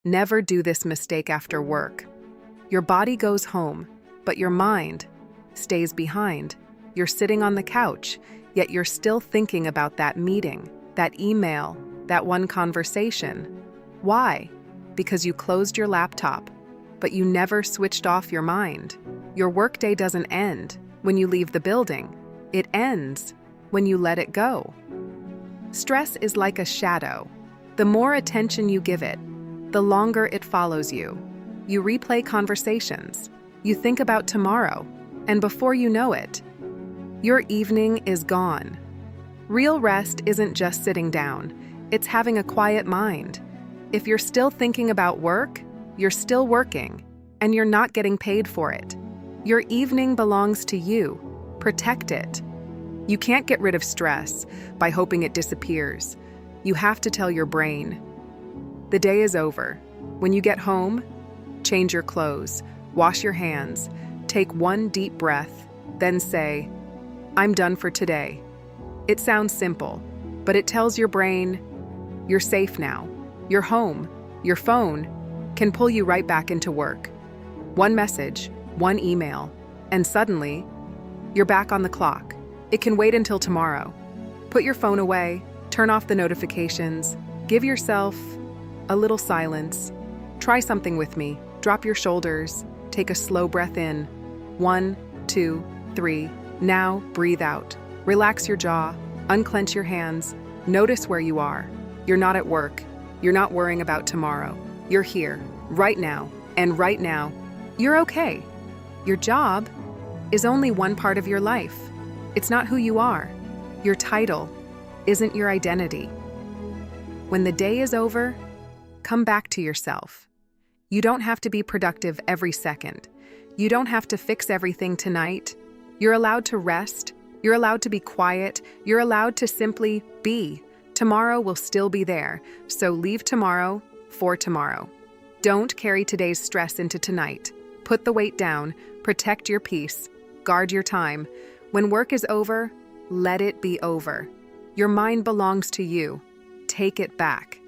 Never do this mistake after work. Your body goes home, but your mind stays behind. You're sitting on the couch, yet you're still thinking about that meeting, that email, that one conversation. Why? Because you closed your laptop, but you never switched off your mind. Your workday doesn't end when you leave the building. It ends when you let it go. Stress is like a shadow. The more attention you give it, the longer it follows you. You replay conversations. You think about tomorrow, and before you know it, your evening is gone. Real rest isn't just sitting down. It's having a quiet mind. If you're still thinking about work, you're still working, and you're not getting paid for it. Your evening belongs to you. Protect it. You can't get rid of stress by hoping it disappears. You have to tell your brain, the day is over. When you get home, change your clothes, wash your hands, take one deep breath, then say, I'm done for today. It sounds simple, but it tells your brain, you're safe now. You're home. Your phone can pull you right back into work. One message, one email, and suddenly, you're back on the clock. It can wait until tomorrow. Put your phone away, turn off the notifications, give yourself a little silence. Try something with me. Drop your shoulders, take a slow breath in. 1, 2, 3. Now breathe out. Relax your jaw, unclench your hands. Notice where you are. You're not at work. You're not worrying about tomorrow. You're here, right now, and right now, you're okay. Your job is only one part of your life. It's not who you are. Your title isn't your identity. When the day is over, come back to yourself. You don't have to be productive every second. You don't have to fix everything tonight. You're allowed to rest. You're allowed to be quiet. You're allowed to simply be. Tomorrow will still be there, so leave tomorrow for tomorrow. Don't carry today's stress into tonight. Put the weight down, protect your peace, guard your time. When work is over, let it be over. Your mind belongs to you. Take it back.